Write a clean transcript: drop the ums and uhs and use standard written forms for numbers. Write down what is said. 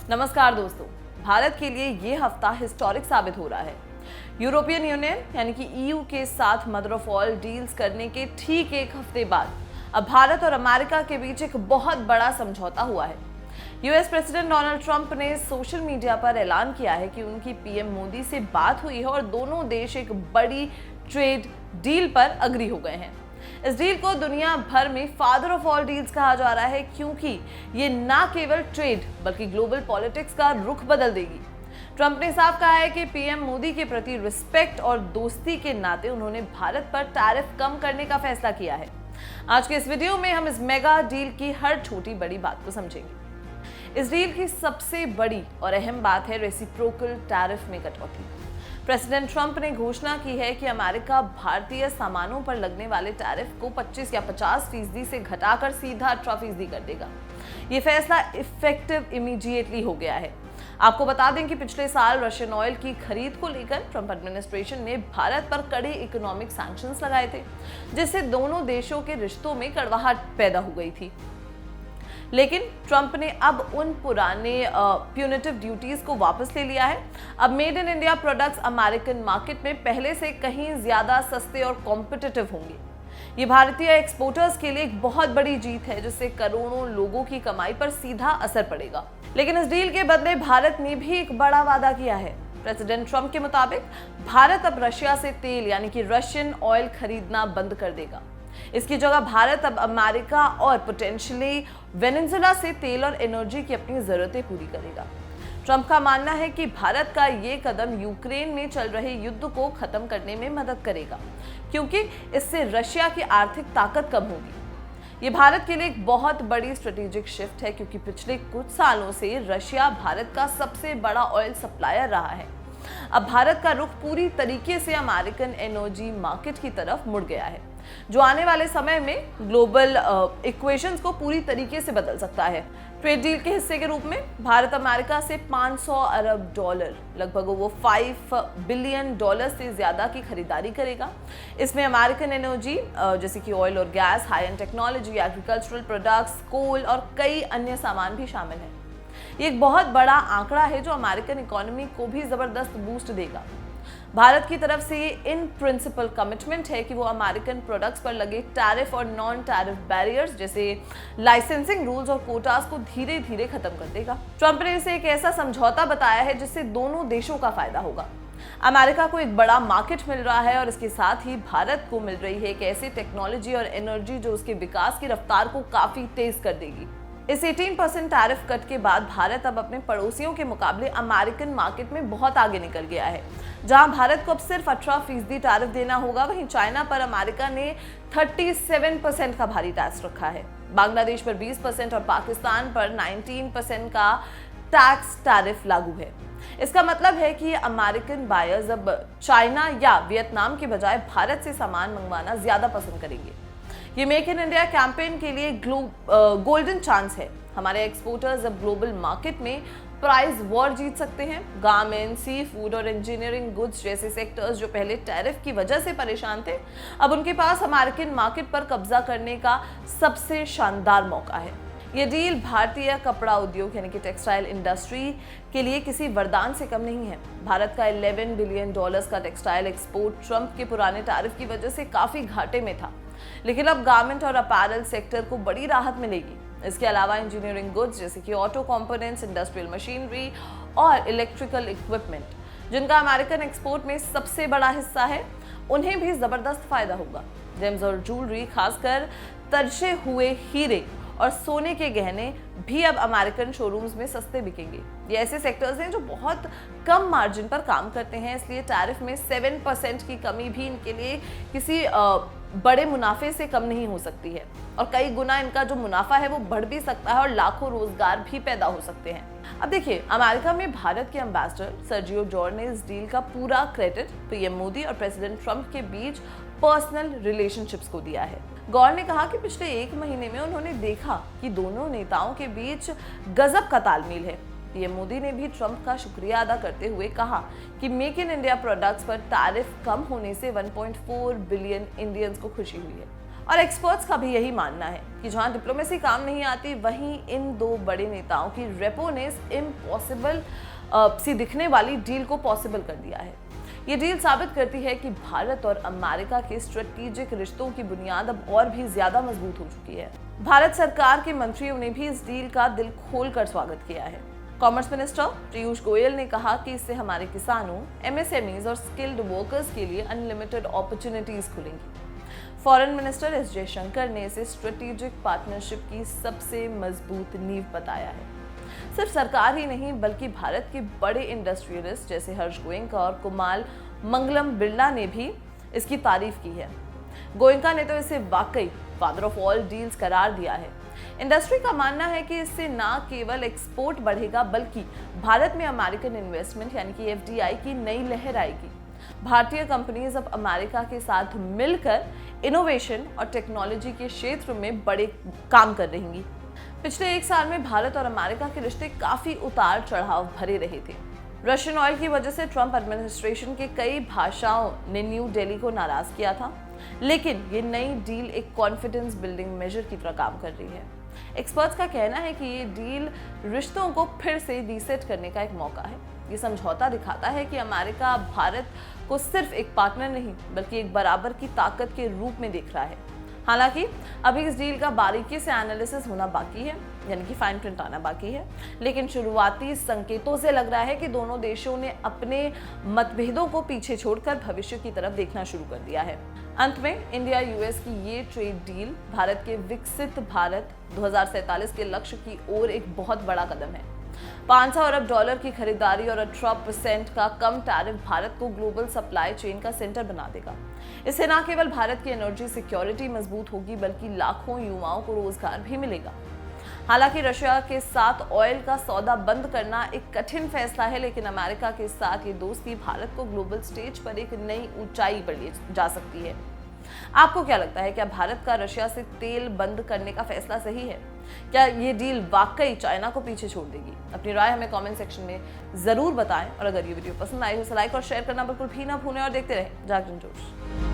नमस्कार दोस्तों, भारत के लिए ये हफ्ता हिस्टोरिक साबित हो रहा है। यूरोपियन यूनियन यानी कि ईयू के साथ मदर ऑफ ऑल डील्स करने के ठीक एक हफ्ते बाद अब भारत और अमेरिका के बीच एक बहुत बड़ा समझौता हुआ है। यूएस प्रेसिडेंट डोनाल्ड ट्रंप ने सोशल मीडिया पर ऐलान किया है कि उनकी पीएम मोदी से बात हुई है और दोनों देश एक बड़ी ट्रेड डील पर अग्री हो गए हैं। इस डील को दुनिया भर में फादर ऑफ ऑल डील्स कहा जा रहा है, क्योंकि ये ना केवल ट्रेड बल्कि ग्लोबल पॉलिटिक्स का रुख बदल देगी। ट्रंप ने साफ कहा है कि पीएम मोदी के प्रति रिस्पेक्ट और दोस्ती के नाते उन्होंने भारत पर टैरिफ कम करने का फैसला किया है। आज के इस वीडियो में हम इस मेगा डील की हर छोटी बड़ी बात को समझेंगे। इस डील की सबसे बड़ी और अहम बात है रेसिप्रोकल टैरिफ में कटौती। प्रेसिडेंट ट्रंप ने घोषणा की है कि अमेरिका भारतीय सामानों पर लगने वाले टैरिफ को 25 या 50% से घटाकर सीधा 18% कर देगा। ये फैसला इफेक्टिव इमीडिएटली हो गया है। आपको बता दें कि पिछले साल रशियन ऑयल की खरीद को लेकर ट्रंप एडमिनिस्ट्रेशन ने भारत पर कड़े इकोनॉमिक सैंक्शंस लगाए थे, जिससे दोनों देशों के रिश्तों में कड़वाहट पैदा हो गई थी। लेकिन ट्रंप ने अब उन पुराने प्यूनिटिव ड्यूटीज को वापस ले लिया है। अब made in India products American market में पहले से कहीं ज्यादा सस्ते और कॉम्पिटिटिव होंगे। ये भारतीय एक्सपोर्टर्स के लिए एक बहुत बड़ी जीत है, जिससे करोड़ों लोगों की कमाई पर सीधा असर पड़ेगा। लेकिन इस डील के बदले भारत ने भी एक बड़ा वादा किया है। प्रेसिडेंट ट्रंप के मुताबिक भारत अब रशिया से तेल यानी कि रशियन ऑयल खरीदना बंद कर देगा। इसकी जगह भारत अब अमेरिका और पोटेंशियली वेनेजुएला से तेल और एनर्जी की अपनी जरूरतें पूरी करेगा। ट्रंप का मानना है कि भारत का ये कदम यूक्रेन में चल रहे युद्ध को खत्म करने में मदद करेगा, क्योंकि इससे रशिया की आर्थिक ताकत कम होगी। ये भारत के लिए एक बहुत बड़ी स्ट्रेटेजिक शिफ्ट है, क्योंकि पिछले कुछ सालों से रशिया भारत का सबसे बड़ा ऑयल सप्लायर रहा है। अब भारत का रुख पूरी तरीके से अमेरिकन एनर्जी मार्केट की तरफ मुड़ गया है, जो आने वाले समय में ग्लोबल इक्वेशंस को पूरी तरीके से बदल सकता है। ट्रेड डील के हिस्से के रूप में भारत अमेरिका से 500 अरब डॉलर, लगभग वो 5 बिलियन डॉलर से ज्यादा की खरीदारी करेगा। इसमें अमेरिकन एनर्जी जैसे कि ऑयल और gas, high end technology, agricultural products, coal और कई अन्य सामान भी शामिल हैं। ये एक बहुत बड़ा आंकड़ा है जो अमेरिकन इकोनॉमी को भी जबरदस्त बूस्ट देगा। भारत की तरफ से ये इन प्रिंसिपल कमिटमेंट है कि वो अमेरिकन प्रोडक्ट्स पर लगे टैरिफ और नॉन टैरिफ बैरियर्स जैसे लाइसेंसिंग रूल्स और कोटास को धीरे धीरे खत्म कर देगा। ट्रंप ने इसे एक ऐसा समझौता बताया है जिससे दोनों देशों का फायदा होगा। अमेरिका को एक बड़ा मार्केट मिल रहा है और इसके साथ ही भारत को मिल रही है एक ऐसी टेक्नोलॉजी और एनर्जी जो उसके विकास की रफ्तार को काफी तेज कर देगी। इस 18% टैरिफ कट के बाद भारत अब अपने पड़ोसियों के मुकाबले अमेरिकन मार्केट में बहुत आगे निकल गया है। जहां भारत को अब सिर्फ 18% टैरिफ देना होगा, वहीं चाइना पर अमेरिका ने 37% का भारी टैक्स रखा है। बांग्लादेश पर 20% और पाकिस्तान पर 19% का टैक्स टैरिफ लागू है। इसका मतलब है कि अमेरिकन बायर्स अब चाइना या वियतनाम के बजाय भारत से सामान मंगवाना ज्यादा पसंद करेंगे। ये मेक इन इंडिया कैंपेन के लिए गोल्डन चांस है। हमारे एक्सपोर्टर्स अब ग्लोबल मार्केट में प्राइस वॉर जीत सकते हैं। गारमेंट, सी फूड और इंजीनियरिंग गुड्स जैसे सेक्टर्स जो पहले टैरिफ की वजह से परेशान थे, अब उनके पास अमेरिकन मार्केट पर कब्जा करने का सबसे शानदार मौका है। ये डील भारतीय कपड़ा उद्योग यानी कि टेक्सटाइल इंडस्ट्री के लिए किसी वरदान से कम नहीं है। भारत का 11 बिलियन डॉलर्स का टेक्सटाइल एक्सपोर्ट ट्रंप के पुराने टैरिफ की वजह से काफी घाटे में था, लेकिन अब गारमेंट और अपैरल सेक्टर को बड़ी राहत मिलेगी। इसके अलावा इंजीनियरिंग गुड्स जैसे कि ऑटो कंपोनेंट्स, इंडस्ट्रियल मशीनरी और इलेक्ट्रिकल इक्विपमेंट, जिनका अमेरिकन एक्सपोर्ट में सबसे बड़ा हिस्सा है, उन्हें भी जबरदस्त फायदा होगा। जेम्स और ज्वेलरी, खासकर तरजे हुए हीरे और सोने के गहने भी अब अमेरिकन शोरूम्स में सस्ते बिकेंगे। ये ऐसे सेक्टर्स हैं जो बहुत कम मार्जिन पर काम करते हैं, इसलिए टैरिफ में 7% की कमी भी इनके लिए किसी बड़े मुनाफे से कम नहीं हो सकती है, और कई गुना इनका जो मुनाफा है वो बढ़ भी सकता है और लाखों रोजगार भी पैदा हो सकते हैं। अब देखिए, अमेरिका में भारत के एम्बेसडर सर्जियो जोर ने इस डील का पूरा क्रेडिट पीएम मोदी और प्रेसिडेंट ट्रंप के बीच पर्सनल रिलेशनशिप्स को दिया है। गौर ने कहा कि पिछले 1 महीने में उन्होंने देखा कि दोनों नेताओं के बीच गजब का तालमेल है। पीएम मोदी ने भी ट्रंप का शुक्रिया अदा करते हुए कहा कि मेक इन इंडिया प्रोडक्ट्स पर टैरिफ कम होने से 1.4 बिलियन इंडियंस को खुशी हुई है। और एक्सपर्ट्स का भी यही मानना है कि जहां डिप्लोमेसी काम नहीं आती, वहीं इन दो बड़े नेताओं की रेपो ने इम्पॉसिबल सी दिखने वाली डील को पॉसिबल कर दिया है। ये डील साबित करती है कि भारत और अमेरिका के स्ट्रेटेजिक रिश्तों की बुनियाद अब और भी ज्यादा मजबूत हो चुकी है। भारत सरकार के मंत्रियों ने भी इस डील का दिल खोलकर स्वागत किया है। कॉमर्स मिनिस्टर पीयूष गोयल ने कहा कि इससे हमारे किसानों, एमएसएमईज और स्किल्ड वर्कर्स के लिए अनलिमिटेड अपॉर्चुनिटीज खुलेंगी। फॉरेन मिनिस्टर एस जयशंकर ने इसे स्ट्रेटेजिक पार्टनरशिप की सबसे मजबूत नींव बताया है। सिर्फ सरकार ही नहीं, बल्कि भारत के बड़े इंडस्ट्रियलिस्ट जैसे हर्ष गोयनका और कुमार मंगलम बिरला ने भी इसकी तारीफ की है। गोयनका ने तो इसे वाकई फादर ऑफ ऑल डील्स करार दिया है। इंडस्ट्री का मानना है कि इससे न केवल एक्सपोर्ट बढ़ेगा, बल्कि भारत में अमेरिकन इन्वेस्टमेंट यानी कि एफडीआई की नई लहर आएगी। भारतीय कंपनीज अब अमेरिका के साथ मिलकर इनोवेशन और टेक्नोलॉजी के क्षेत्र में बड़े काम कर रही। पिछले एक साल में भारत और अमेरिका के रिश्ते काफी उतार चढ़ाव भरे रहे थे। रशियन ऑयल की वजह से ट्रंप एडमिनिस्ट्रेशन के कई भाषाओं ने न्यू दिल्ली को नाराज किया था, लेकिन ये नई डील एक कॉन्फिडेंस बिल्डिंग मेजर की तरह काम कर रही है। एक्सपर्ट्स का कहना है कि ये डील रिश्तों को फिर से रीसेट करने का एक मौका है। ये समझौता दिखाता है कि अमेरिका भारत को सिर्फ एक पार्टनर नहीं, बल्कि एक बराबर की ताकत के रूप में देख रहा है। हालांकि अभी इस डील का बारीकी से एनालिसिस होना बाकी है, यानी कि फाइन प्रिंट आना बाकी है, लेकिन शुरुआती संकेतों से लग रहा है कि दोनों देशों ने अपने मतभेदों को पीछे छोड़कर भविष्य की तरफ देखना शुरू कर दिया है। अंत में इंडिया यूएस की ये ट्रेड डील भारत के विकसित भारत 2047 के लक्ष्य की ओर एक बहुत बड़ा कदम है। 500 अरब डॉलर की खरीदारी और 18% का कम टैरिफ भारत को ग्लोबल सप्लाई चेन का सेंटर बना देगा। इससे न केवल भारत की एनर्जी सिक्योरिटी मजबूत होगी, बल्कि लाखों युवाओं को रोजगार भी मिलेगा। हालांकि रशिया के साथ ऑयल का सौदा बंद करना एक कठिन फैसला है, लेकिन अमेरिका के साथ ये दोस्ती भारत को ग्लोबल स्टेज पर एक नई ऊंचाई पर ले जा सकती है। आपको क्या लगता है, क्या भारत का रशिया से तेल बंद करने का फैसला सही है? क्या ये डील वाकई चाइना को पीछे छोड़ देगी? अपनी राय हमें कमेंट सेक्शन में जरूर बताएं और अगर ये वीडियो पसंद आई हो तो लाइक और शेयर करना बिल्कुल भी ना भूलें और देखते रहें जागरण जोश।